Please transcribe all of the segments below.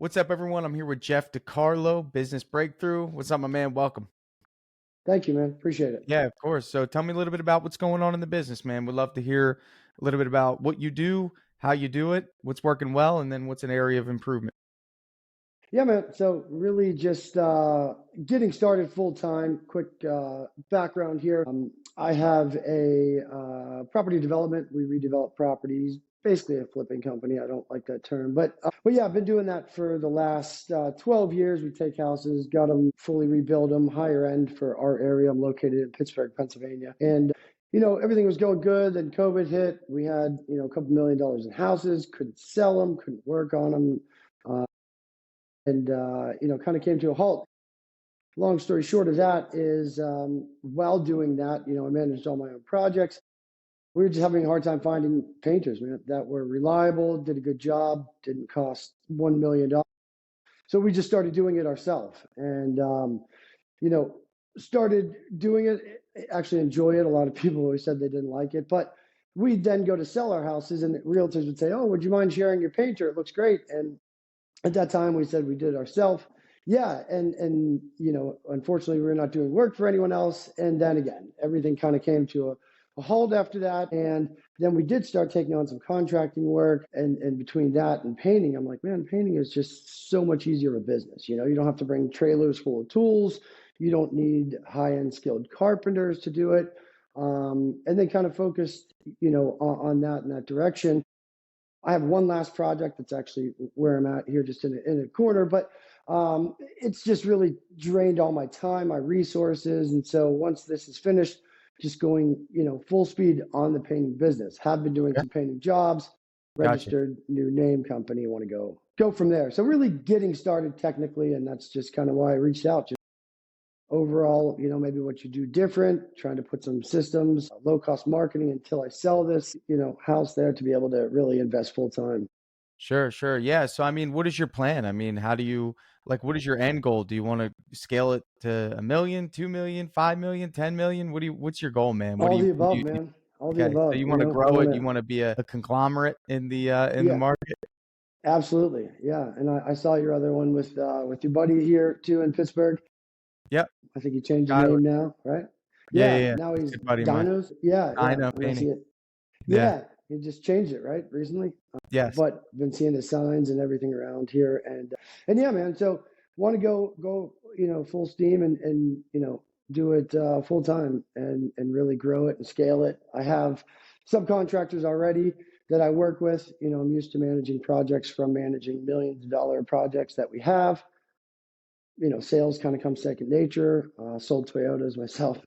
What's up, everyone? I'm here with Jeff DeCarlo, Business Breakthrough. What's up, my man? Welcome. Thank you, man. Appreciate it. Yeah, of course. So tell me a little bit about what's going on in the business, man. We'd love to hear a little bit about what you do, how you do it, what's working well, and then what's an area of improvement. Yeah, man. So really just getting started full time. Quick background here. I have a property development. We redevelop properties, basically a flipping company. I don't like that term, but yeah, I've been doing that for the last 12 years. We take houses, got them fully rebuild them, higher end for our area. I'm located in Pittsburgh, Pennsylvania, and everything was going good. Then COVID hit. We had a couple $1 million in houses, couldn't sell them, couldn't work on them. And kind of came to a halt. Long story short of that is, while doing that, I managed all my own projects. We were just having a hard time finding painters, man, that were reliable, did a good job, didn't cost $1 million. So we just started doing it ourselves, and you know, started doing it. Actually, enjoy it. A lot of people always said they didn't like it, but we'd then go to sell our houses, and realtors would say, "Oh, would you mind sharing your painter? It looks great." And at that time, we said we did it ourselves. Yeah, and unfortunately, we were not doing work for anyone else. And then again, everything kind of came to a halt after that. And then we did start taking on some contracting work. And between that and painting, I'm like, man, painting is just so much easier of a business. You don't have to bring trailers full of tools. You don't need high-end skilled carpenters to do it. And then kind of focused, on that in that direction. I have one last project that's actually where I'm at here, just in a corner, but it's just really drained all my time, my resources. And so once this is finished, just going, full speed on the painting business. Have been doing Okay. some painting jobs, Gotcha. registered new name company, want to go from there. So really getting started technically, and that's just kind of why I reached out. Just overall, maybe what you do different, trying to put some systems, low cost marketing until I sell this, house there to be able to really invest full time. Sure, sure. Yeah. So, I mean, what is your plan? I mean, how do you what is your end goal? Do you want to scale it to 1 million, 2 million, 5 million, 10 million? What's your goal, man? All the What do above, you think? man. All the Okay. So above. you want to I grow want it. You to, want to be a conglomerate in the yeah, market. absolutely. Yeah. And I saw your other one with your buddy here too in Pittsburgh. Yep. I think he changed his Skylar. name now, right? Yeah, yeah, Yeah. yeah. Now That's a he's good buddy of mine. Dinos. Yeah. I Yeah. know And I painting. see it. Yeah. Yeah. He just changed it, right? Recently. Yes. But been seeing the signs and everything around here. And yeah, man. So want to go, full steam and do it full time and really grow it and scale it. I have subcontractors already that I work with. I'm used to managing projects from managing millions of dollar projects that we have. Sales kind of comes second nature. Sold Toyotas myself.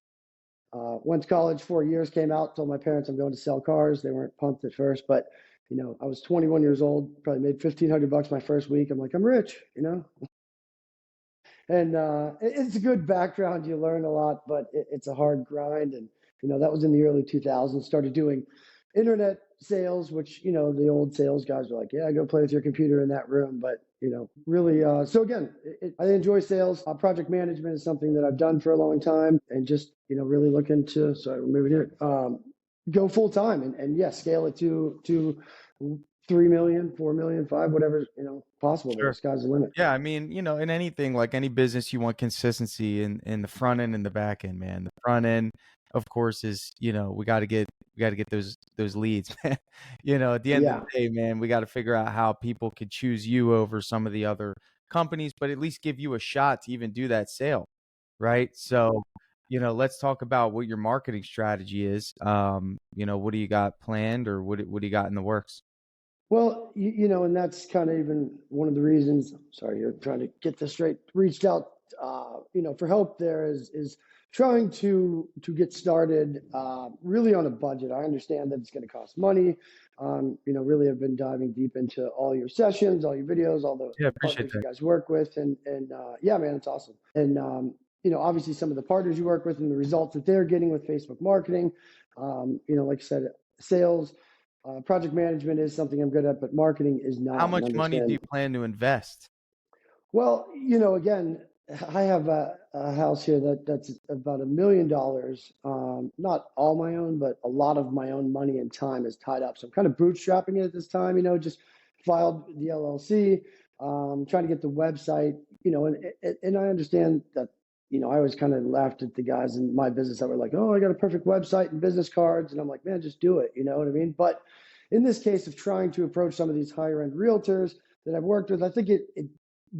Went to college 4 years, came out, told my parents I'm going to sell cars. They weren't pumped at first, but I was 21 years old, probably made $1,500 my first week. I'm like, I'm rich. And it's a good background. You learn a lot, but it's a hard grind. And that was in the early 2000s. Started doing internet sales, which the old sales guys were like, yeah, go play with your computer in that room. But really, so again, I enjoy sales. Project management is something that I've done for a long time, and just really looking to. Sorry, we're moving here. Go full time and yeah, scale it to 3 million, 4 million, five, whatever possible. There, Sure. sky's the limit. Yeah, I mean, in anything, like any business, you want consistency in the front end and the back end, man. The front end, of course, is, we got to get those leads, man. At the end of Yeah. the day, man, we got to figure out how people could choose you over some of the other companies, but at least give you a shot to even do that sale, right? So, let's talk about what your marketing strategy is. What do you got planned, or what do you got in the works? Well, and that's kind of even one of the reasons. Sorry, you're trying to get this straight. Reached out, for help. There is trying to get started. Really on a budget. I understand that it's going to cost money. Really have been diving deep into all your sessions, all your videos, all Yeah, the appreciate partners you that. guys work with, and yeah, man, it's awesome. And obviously some of the partners you work with and the results that they're getting with Facebook marketing. Like I said, sales. Project management is something I'm good at, but marketing is How not, and much money do understand. you plan to invest? Well, again, I have a house here that's about $1 million. Not all my own, but a lot of my own money and time is tied up. So I'm kind of bootstrapping it at this time. Just filed the LLC, trying to get the website, and I understand that, I always kind of laughed at the guys in my business that were like, oh, I got a perfect website and business cards. And I'm like, man, just do it. You know what I mean? But in this case of trying to approach some of these higher end realtors that I've worked with, I think it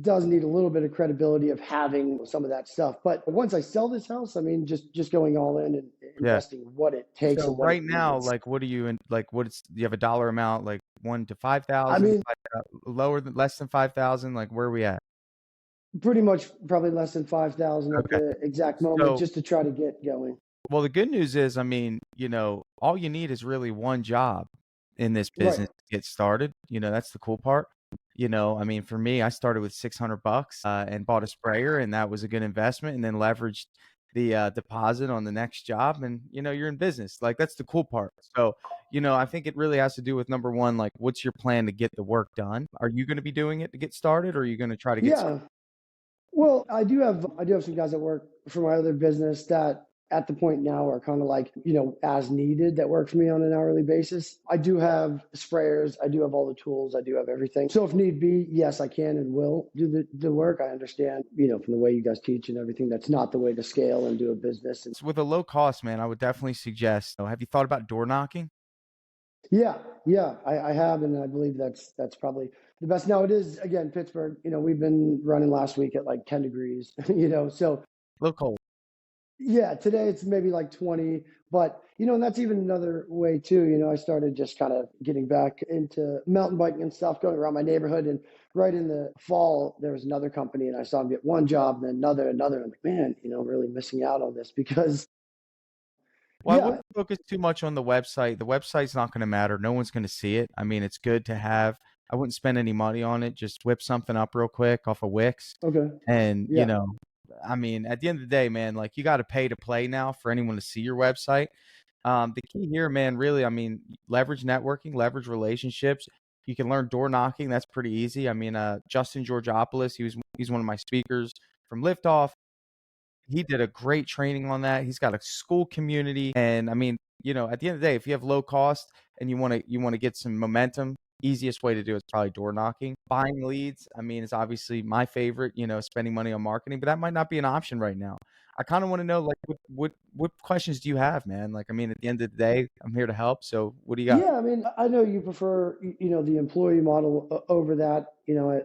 does need a little bit of credibility of having some of that stuff. But once I sell this house, I mean, just going all in and Yeah. investing what it takes So and what it right now, needs. like, what do you like? What do you have a dollar amount, like 1 to 5,000, I mean, lower than less than 5,000? Like, where are we at? pretty much probably less than 5,000 at Okay. the exact moment So, just to try to get going. well, the good news is, I mean, all you need is really one job in this Right. business to get started. That's the cool part. I mean, for me, I started with $600 and bought a sprayer, and that was a good investment, and then leveraged the deposit on the next job, and you're in business. Like, that's the cool part. So, I think it really has to do with number one, like, what's your plan to get the work done? Are you going to be doing it to get started, or are you going to try to get? Yeah. Well, I do have some guys that work for my other business that at the point now are kind of like, as needed that work for me on an hourly basis. I do have sprayers, I do have all the tools, I do have everything. So if need be, yes, I can and will do the work. I understand, from the way you guys teach and everything, that's not the way to scale and do a business. And So with a low cost, man, I would definitely suggest. Have you thought about door knocking? yeah, yeah, I have, and I believe that's probably the best. Now it is again Pittsburgh. We've been running last week at like 10 degrees. So A little cold. yeah, today it's maybe like 20, but and that's even another way too. I started just kind of getting back into mountain biking and stuff, going around my neighborhood. And right in the fall, there was another company, and I saw them get one job, and then another. I'm like, man, really missing out on this because Well, I yeah, wouldn't focus too much on the website. The website's not going to matter. No one's going to see it. I mean, it's good to have. I wouldn't spend any money on it. Just whip something up real quick off of Wix. okay, And, yeah, I mean, at the end of the day, man, like, you got to pay to play now for anyone to see your website. The key here, man, really, I mean, leverage networking, leverage relationships. You can learn door knocking. That's pretty easy. I mean, Justin Georgopoulos, he's one of my speakers from Liftoff. He did a great training on that. He's got a school community, and I mean, at the end of the day, if you have low cost and you want to get some momentum, easiest way to do it is probably door knocking. Buying leads, I mean, is obviously my favorite. Spending money on marketing, but that might not be an option right now. I kind of want to know, like, what questions do you have, man? Like, I mean, at the end of the day, I'm here to help. So, what do you got? yeah. I mean, I know you prefer the employee model over that.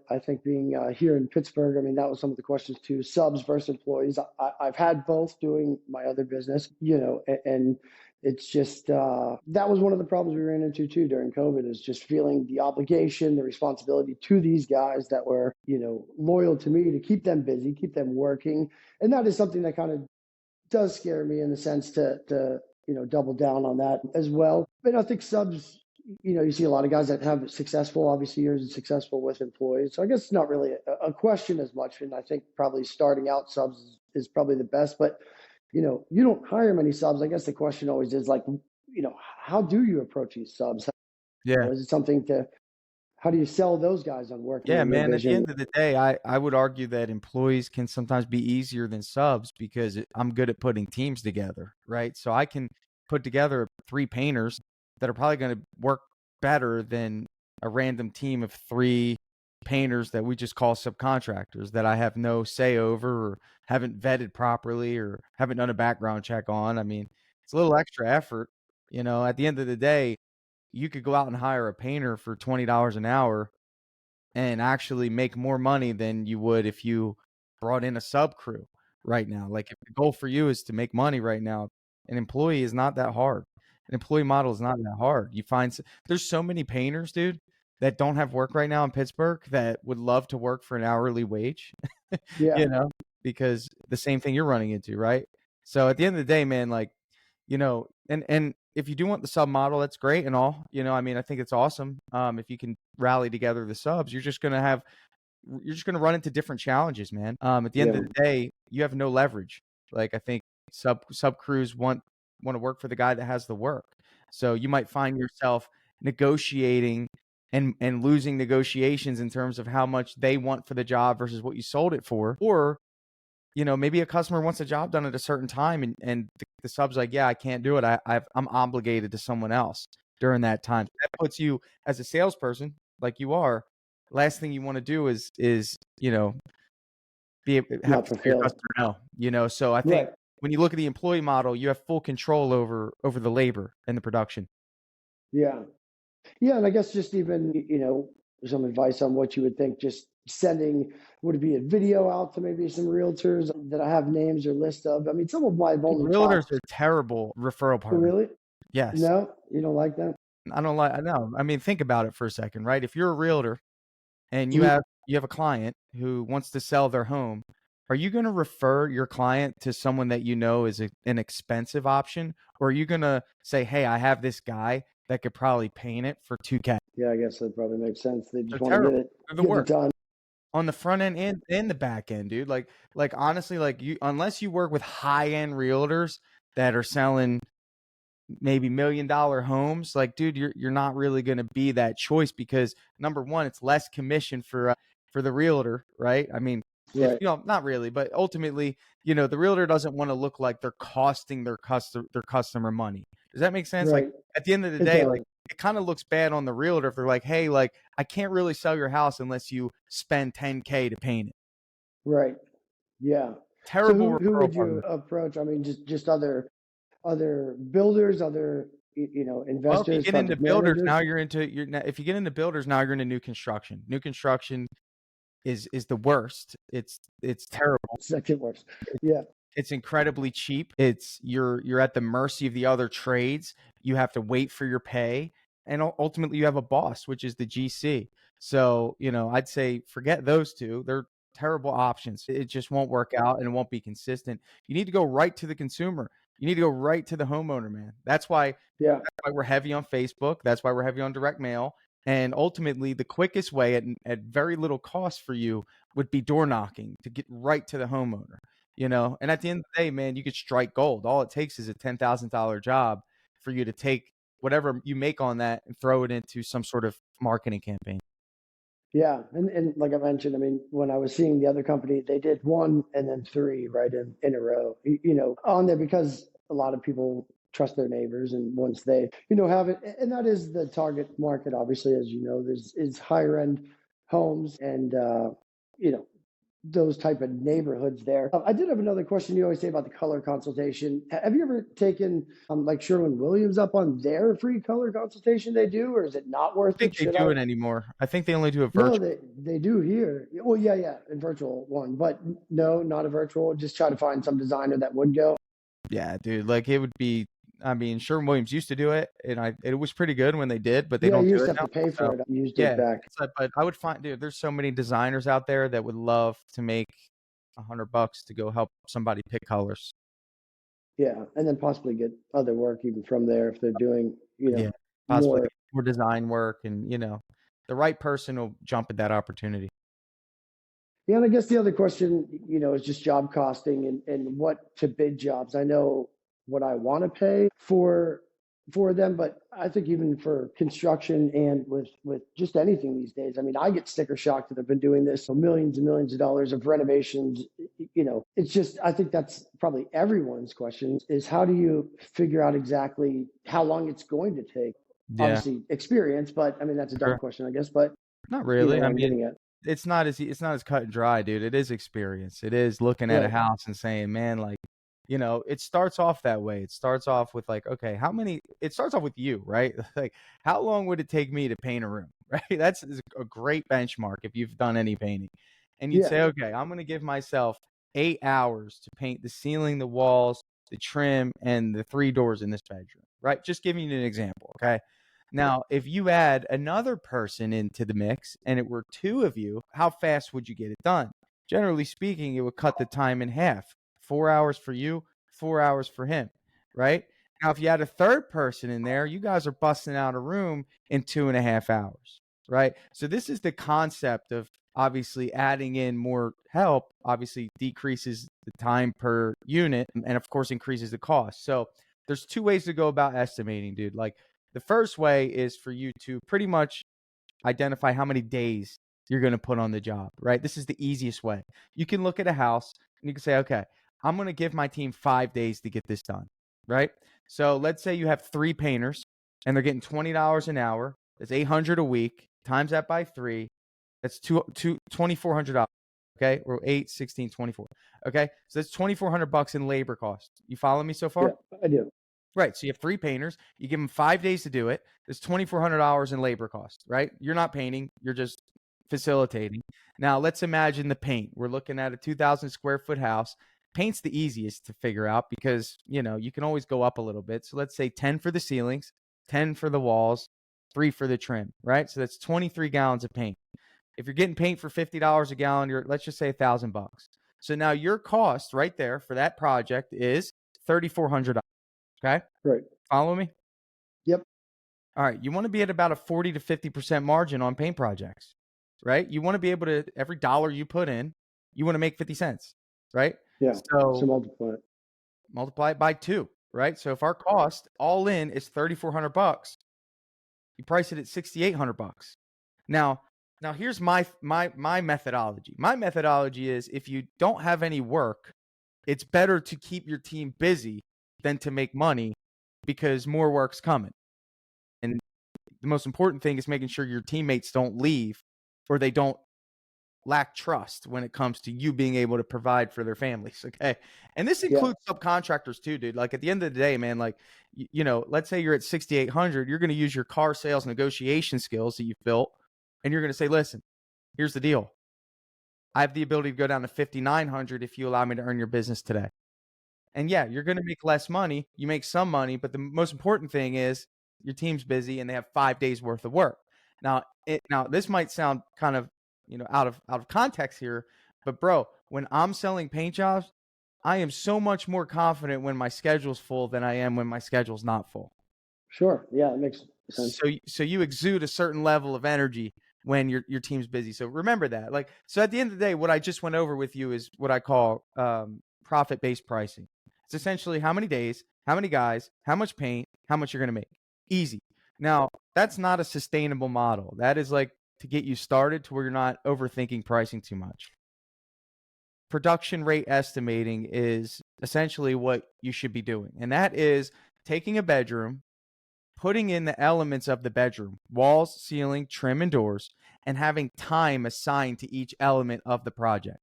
I think being here in Pittsburgh, I mean, that was some of the questions too: subs versus employees. I've had both doing my other business, and it's just that was one of the problems we ran into too during COVID, is just feeling the obligation, the responsibility to these guys that were loyal to me, to keep them busy, keep them working. And that is something that kind of does scare me in the sense to double down on that as well. But I think subs, you see a lot of guys that have successful, obviously yours is successful with employees. So I guess it's not really a question as much. And I think probably starting out subs is probably the best. But you don't hire many subs. I guess the question always is like, how do you approach these subs? Yeah. Is it something to how do you sell those guys on working Yeah, on your man. At the vision? end of the day, I would argue that employees can sometimes be easier than subs because I'm good at putting teams together, right? So I can put together three painters that are probably going to work better than a random team of three painters that we just call subcontractors that I have no say over or haven't vetted properly or haven't done a background check on. I mean, it's a little extra effort. At the end of the day, you could go out and hire a painter for $20 an hour and actually make more money than you would if you brought in a sub crew right now. Like, if the goal for you is to make money right now, an employee is not that hard. An employee model is not that hard. There's so many painters, dude, that don't have work right now in Pittsburgh that would love to work for an hourly wage, Yeah, you know, because the same thing you're running into, right? So at the end of the day, man, like, and if you do want the sub model, that's great and all. I mean, I think it's awesome. If you can rally together the subs, you're just gonna run into different challenges, man. At the end yeah, of the day, you have no leverage. Like, I think sub crews want to work for the guy that has the work. So you might find yourself negotiating and losing negotiations in terms of how much they want for the job versus what you sold it for. Or maybe a customer wants a job done at a certain time, and the sub's like, yeah, I can't do it. I'm obligated to someone else during that time. So that puts you as a salesperson, like you are, last thing you want to do is have Not to say your fulfill. customer no. So I think Right. when you look at the employee model, you have full control over the labor and the production. Yeah. Yeah, and I guess just even, some advice on what you would think, just sending, would it be a video out to maybe some realtors that I have names or list of? I mean, some of them I've Dude, only realtors talked. are terrible referral Oh, partners. really? Yes. No, you don't like that? I don't like I know. I mean, think about it for a second, right? If you're a realtor and you Mhm. have a client who wants to sell their home, are you going to refer your client to someone that you know is an expensive option, or are you going to say, "Hey, I have this guy that could probably paint it for 2K." Yeah, I guess that probably makes sense. They They're just want to terrible. get it, They're the get it worst done. on the front end and the back end, dude. Like honestly, like you unless you work with high-end realtors that are selling maybe $1 million homes, like dude, you're not really going to be that choice because number one, it's less commission for the realtor, right? I mean, if Right, not really, but ultimately, the realtor doesn't want to look like they're costing their customer money. Does that make sense? Like right. at the end of the It day, like does. it kind of looks bad on the realtor if they're like, hey, like I can't really sell your house unless you spend 10K to paint it. Right. Yeah. So Terrible who referral would you partner. approach? I mean, just other builders, other Well, if you investors, get into project builders, now managers. you're into you're if you get into builders, now you're into new construction. New construction is the worst. It's terrible. Second worst. Yeah. It's incredibly cheap. You're at the mercy of the other trades. You have to wait for your pay, and ultimately you have a boss, which is the GC. So, I'd say forget those two. They're terrible options. It just won't work out and it won't be consistent. You need to go right to the consumer. You need to go right to the homeowner, man. Yeah. That's why we're heavy on Facebook. That's why we're heavy on direct mail. And ultimately, the quickest way at very little cost for you would be door knocking to get right to the homeowner. And at the end of the day, man, you could strike gold. All it takes is a $10,000 job for you to take whatever you make on that and throw it into some sort of marketing campaign. Yeah, and like I mentioned, I mean, when I was seeing the other company, they did one and then three right in a row, on there because a lot of people trust their neighbors, and once they, have it, and that is the target market, obviously, as you know, there's is higher end homes and you know those type of neighborhoods there. I did have another question. You always say about the color consultation. Have you ever taken like Sherwin-Williams up on their free color consultation they do, or is it not I worth think it? they Should do I? it anymore. I think they only do it No, virtual. they do here. Well, yeah, yeah, a virtual one, but no, not a virtual. Just try to find some designer that would go. Yeah, dude. Like it would be. I mean, Sherwin-Williams used to do it, and it was pretty good when they did, but they Yeah, don't you do used to it have now. to pay So for it. I used it yeah, back. but I would find, dude. There's so many designers out there that would love to make $100 to go help somebody pick colors. Yeah, and then possibly get other work even from there if they're doing, Yeah, possibly more. more design work, and the right person will jump at that opportunity. Yeah, and I guess the other question, is just job costing and what to bid jobs. I know what I want to pay for them, but I think even for construction and with just anything these days, I mean, I get sticker shock that I've been doing this so millions and millions of dollars of renovations. It's just I think that's probably everyone's question is how do you figure out exactly how long it's going to take? Yeah, Obviously, experience, but I mean that's a dumb sure. question, I guess. But Not you know really. what I I'm mean, getting at, it's not as cut and dry, dude. It is experience. It is looking at a right? house and saying, man, like, it starts off that way. It starts off with like, okay, it starts off with you, right? Like, how long would it take me to paint a room, right? That's is a great benchmark if you've done any painting. And you'd Yeah. say, okay, I'm going to give myself 8 hours to paint the ceiling, the walls, the trim, and the three doors in this bedroom, right? Just giving you an example, okay? Now, if you add another person into the mix and it were two of you, how fast would you get it done? Generally speaking, it would cut the time in half. 4 hours for you, 4 hours for him, right? Now, if you had a third person in there, you guys are busting out a room in 2.5 hours, right? So, this is the concept of obviously adding in more help, obviously decreases the time per unit and, of course, increases the cost. So, there's two ways to go about estimating, dude. Like, the first way is for you to pretty much identify how many days you're going to put on the job, right? This is the easiest way. You can look at a house and you can say, okay, I'm going to give my team 5 days to get this done, right? So let's say you have three painters and they're getting $20 an hour. That's 800 a week. Times that by three. That's $2,400. Okay, or 8, 16, 24. Okay, so that's $2,400 in labor costs. You follow me so Yeah, far? I do. Right. So you have 3 painters. You give them 5 days to do it. There's $2,400 in labor cost, right? You're not painting. You're just facilitating. Now let's imagine the paint. We're looking at a 2,000 square foot house. Paint's the easiest to figure out because, you can always go up a little bit. So let's say 10 for the ceilings, 10 for the walls, 3 for the trim, right? So that's 23 gallons of paint. If you're getting paint for $50 a gallon, let's just say $1,000. So now your cost right there for that project is $3,400. Okay. Right. Follow me? Yep. All right. You want to be at about a 40 to 50% margin on paint projects, right? You want to be able to, every dollar you put in, you want to make 50 cents, right? Yeah. So So multiply it. multiply it by 2, right? So if our cost all in is $3,400, you price it at $6,800. Now, here's my methodology. My methodology is if you don't have any work, it's better to keep your team busy than to make money because more work's coming. And the most important thing is making sure your teammates don't leave or they don't lack trust when it comes to you being able to provide for their families. Okay. And this Yeah. includes subcontractors too, dude. Like at the end of the day, man, like, let's say you're at 6,800, you're going to use your car sales negotiation skills that you've built. And you're going to say, listen, here's the deal. I have the ability to go down to 5,900 if you allow me to earn your business today. And yeah, you're going to make less money. You make some money, but the most important thing is your team's busy and they have 5 days worth of work. Now, this might sound kind of, out of context here, but bro, when I'm selling paint jobs, I am so much more confident when my schedule's full than I am when my schedule's not full. Sure. Yeah, it makes sense. So you exude a certain level of energy when your team's busy. So remember that. Like, so at the end of the day, what I just went over with you is what I call profit-based pricing. It's essentially how many days, how many guys, how much paint, how much you're going to make. Easy. Now, that's not a sustainable model. That is like to get you started to where you're not overthinking pricing too much. Production rate estimating is essentially what you should be doing. And that is taking a bedroom, putting in the elements of the bedroom, walls, ceiling, trim, and doors, and having time assigned to each element of the project.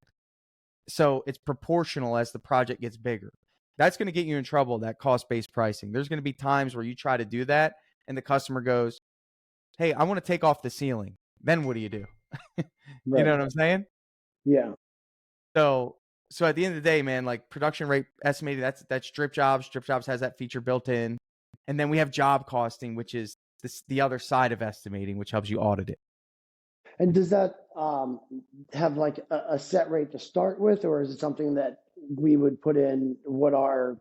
So it's proportional as the project gets bigger. That's going to get you in trouble, that cost-based pricing. There's going to be times where you try to do that and the customer goes, hey, I want to take off the ceiling. Then what do? You Right. know what I'm saying? Yeah. So at the end of the day, man, like production rate estimated, that's Strip Jobs. Strip Jobs has that feature built in. And then we have job costing, which is the other side of estimating, which helps you audit it. And does that have like a set rate to start with, or is it something that we would put in what our,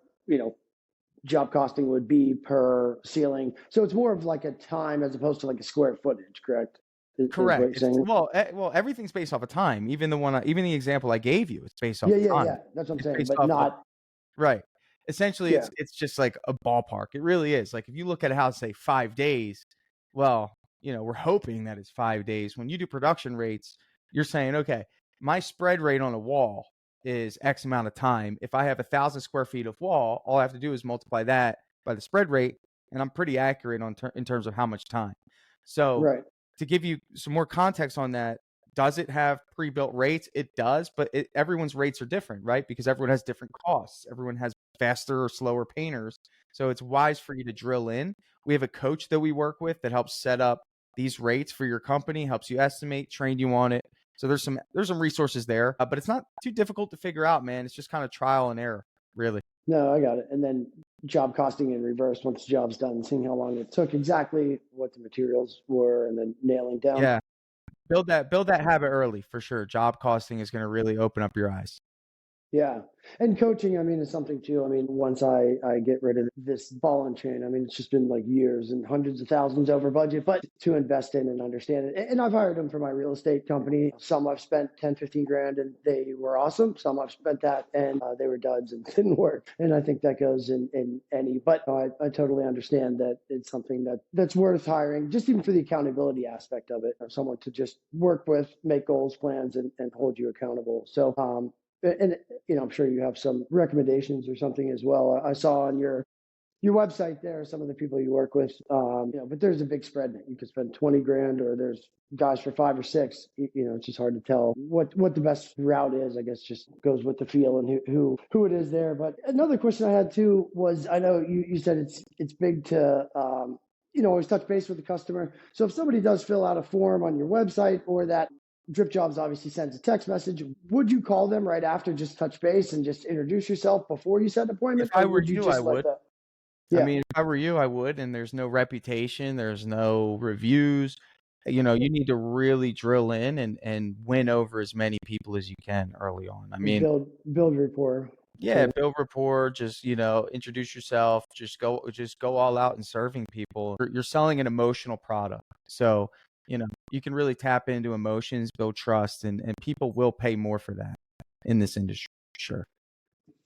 job costing would be per ceiling? So it's more of like a time as opposed to like a square footage, correct? Is what Correct. you're It's saying? well, everything's based off of time. Even the example I gave you, it's based off Yeah, of yeah, time. yeah. That's what I'm It's saying, based but off of not. right. Essentially, Yeah, it's just like a ballpark. It really is. Like if you look at a house, say 5 days, well, we're hoping that it's 5 days. When you do production rates, you're saying, okay, my spread rate on a wall is X amount of time. If I have 1,000 square feet of wall, all I have to do is multiply that by the spread rate, and I'm pretty accurate in terms of how much time. So right. to give you some more context on that, does it have pre-built rates? It does, but everyone's rates are different, right? Because everyone has different costs. Everyone has faster or slower painters. So it's wise for you to drill in. We have a coach that we work with that helps set up these rates for your company, helps you estimate, train you on it. So there's some resources there, but it's not too difficult to figure out, man. It's just kind of trial and error, really. No, I got it. And then job costing in reverse once the job's done, seeing how long it took, exactly what the materials were, and then nailing down. Yeah, build that habit early for sure. Job costing is going to really open up your eyes. Yeah. And coaching, I mean, is something too. I mean, once I get rid of this ball and chain, I mean, it's just been like years and hundreds of thousands over budget, but to invest in and understand it. And I've hired them for my real estate company. Some I've spent 10, 15 grand and they were awesome. Some I've spent that and they were duds and didn't work. And I think that goes in any, but I totally understand that it's something that's worth hiring, just even for the accountability aspect of it, or someone to just work with, make goals, plans, and hold you accountable. So, and I'm sure you have some recommendations or something as well. I saw on your your website there, some of the people you work with, but there's a big spread. You could spend 20 grand, or there's guys for 5 or 6. It's just hard to tell what the best route is. I guess just goes with the feel and who it is there. But another question I had too was, I know you said it's big to always touch base with the customer. So if somebody does fill out a form on your website, or that Drip Jobs obviously sends a text message, would you call them right after, just touch base and just introduce yourself before you set an If appointment, I or were would you you, I just let would. that? I Yeah, mean, if I were you, I would, and there's no reputation, there's no reviews. You need to really drill in and win over as many people as you can early on. I mean, build rapport. yeah, build rapport, just, introduce yourself, just go all out in serving people. You're selling an emotional product. So, you can really tap into emotions, build trust, and people will pay more for that in this industry. Sure.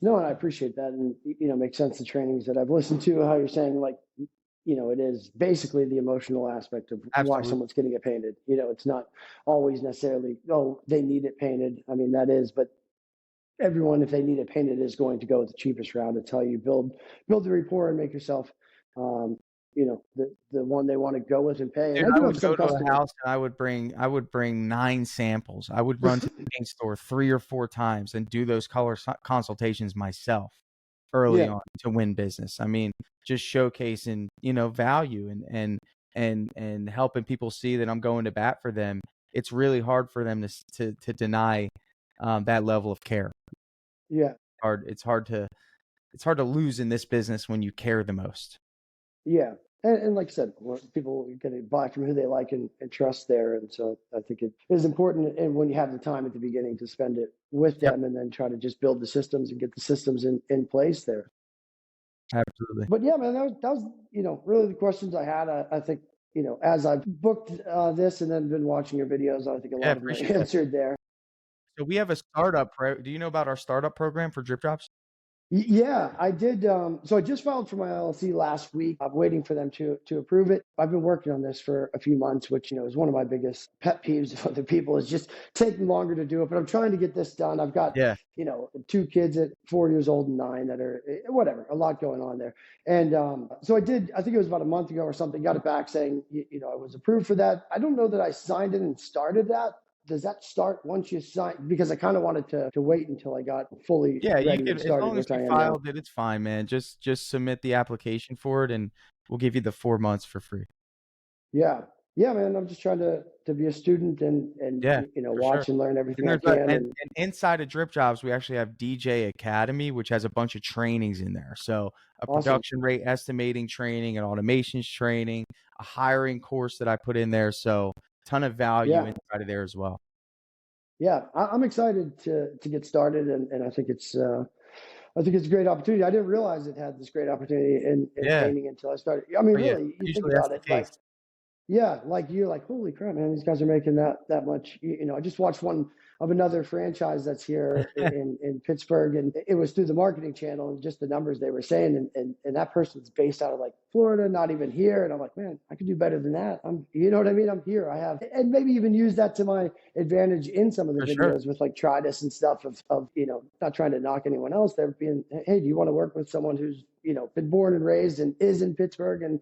No, and I appreciate that, and makes sense. The trainings that I've listened to, how you're saying, like, it is basically the emotional aspect of why Absolutely. someone's getting it painted. It's not always necessarily, oh, they need it painted. I mean, that is, but everyone, if they need it painted, is going to go with the cheapest route. It's how you build the rapport and make yourself, the one they want to go with and pay. And Dude, I I do have would some go to a customers. house and I would bring 9 samples. I would run to the paint store 3 or 4 times and do those color consultations myself early Yeah, on to win business. I mean, just showcasing, value and helping people see that I'm going to bat for them. It's really hard for them to deny that level of care. yeah. It's hard to lose in this business when you care the most. Yeah. And like I said, people are going to buy from who they like and trust there. And so I think it is important. And when you have the time at the beginning to spend it with Yep, them, and then try to just build the systems and get the systems in place there. absolutely. But yeah, man, that was really the questions I had. I think, as I've booked this and then been watching your videos, I think a Yeah, lot of them are appreciate that. answered there. So we have a do you know about our startup program for Drip Drops? Yeah, I did. So I just filed for my LLC last week. I'm waiting for them to approve it. I've been working on this for a few months, which is one of my biggest pet peeves of other people, is just taking longer to do it. But I'm trying to get this done. I've got Yeah. 2 kids at 4 years old and 9 that are whatever, a lot going on there. And so I did. I think it was about a month ago or something. Got it back saying I was approved for that. I don't know that I signed it and started that. Does that start once you sign? Because I kind of wanted to wait until I got fully Yeah, you ready and could, as started, long as which you I am now. filed it, it's fine, man. Just submit the application for it, and we'll give you the 4 months for free. Yeah. Yeah, man. I'm just trying to be a student and Yeah, for sure. watch and learn And everything I there's a can. And and inside of Drip Jobs, we actually have DJ Academy, which has a bunch of trainings in there. So a awesome. production rate estimating training, an automations training, a hiring course that I put in there. So ton of value Yeah. inside of there as well. Yeah. I'm excited to get started, and I think it's a great opportunity. I didn't realize it had this great opportunity in Yeah. painting until I started. I mean, Oh yeah. really, you think Usually that's about the it, like, case. yeah, like you're like, holy crap, man, these guys are making that much. I just watched one of another franchise that's here in Pittsburgh, and it was through the marketing channel, and just the numbers they were saying, and that person's based out of like Florida, not even here. And I'm like, man, I could do better than that. You know what I mean? I'm here. I have, and maybe even use that to my advantage in some of the For sure. videos with like Tridus and stuff of not trying to knock anyone else. They're being, hey, do you want to work with someone who's been born and raised and is in Pittsburgh and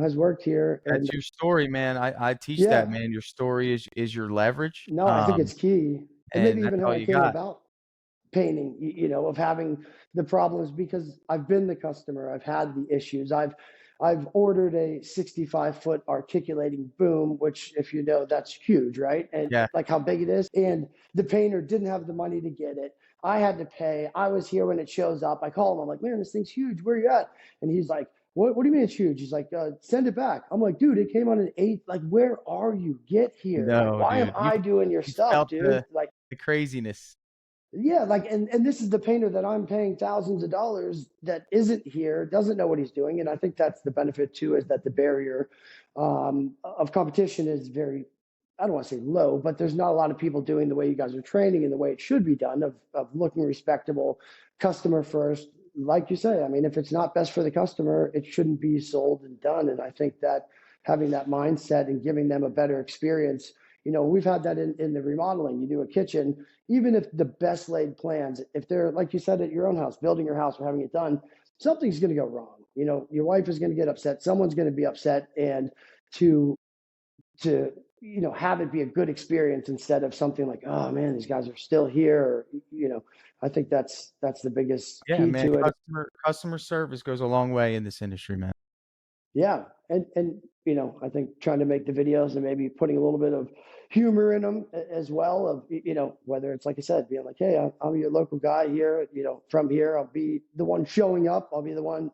has worked here? And That's your story, man. I teach that, yeah, man. Your story is your leverage. no, I think it's key. And maybe And that's even how all I you came got. about painting, of having the problems, because I've been the customer. I've had the issues. I've ordered a 65-foot articulating boom, which, if you know, that's huge, right? And Yeah. like how big it is. And the painter didn't have the money to get it. I had to pay. I was here when it shows up. I call him. I'm like, man, this thing's huge. Where you at? And he's like, what do you mean it's huge? He's like, send it back. I'm like, dude, it came on an 8. Like, where are you? Get here. Like, No, why am dude. I doing your You stuff, felt dude? the Like, the craziness. yeah, like, and this is the painter that I'm paying thousands of dollars that isn't here, doesn't know what he's doing. And I think that's the benefit too, is that the barrier of competition is very, I don't want to say low, but there's not a lot of people doing the way you guys are training and the way it should be done, of looking respectable, customer first. Like you say, I mean, if it's not best for the customer, it shouldn't be sold and done. And I think that having that mindset and giving them a better experience, we've had that in the remodeling. You do a kitchen, even if the best laid plans, if they're, like you said, at your own house, building your house or having it done, something's going to go wrong. You know, your wife is going to get upset. Someone's going to be upset, and to to have it be a good experience instead of something like, oh man, these guys are still here. Or, I think that's the biggest Yeah, key man. to it. Customer service goes a long way in this industry, man. Yeah, and I think trying to make the videos and maybe putting a little bit of humor in them as well. Of whether it's like I said, being like, hey, I'm your local guy here. From here, I'll be the one showing up. I'll be the one,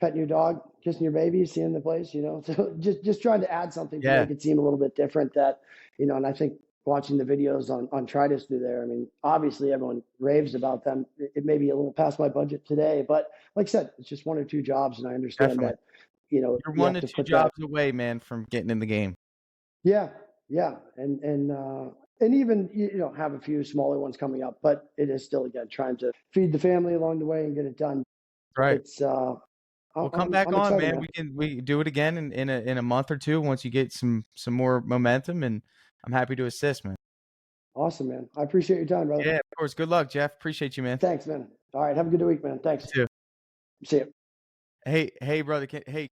petting your dog, kissing your baby, seeing the place. So just trying to add something to Yeah, make it seem a little bit different. That and I think watching the videos on Tridus through there. I mean, obviously everyone raves about them. It may be a little past my budget today, but like I said, it's just one or two jobs, and I understand definitely. that You're you 1 have to to 2 put that. jobs away, man, from getting in the game. Yeah, yeah, and even have a few smaller ones coming up, but it is still again trying to feed the family along the way and get it done. Right. It's Well, come back I'm on, excited, man. man. We do it again in a month or 2 once you get some more momentum, and I'm happy to assist, man. Awesome, man. I appreciate your time, brother. Yeah, of course. Good luck, Jeff. Appreciate you, man. Thanks, man. All right, have a good week, man. You Thanks. too. See you. Hey, brother. Hey,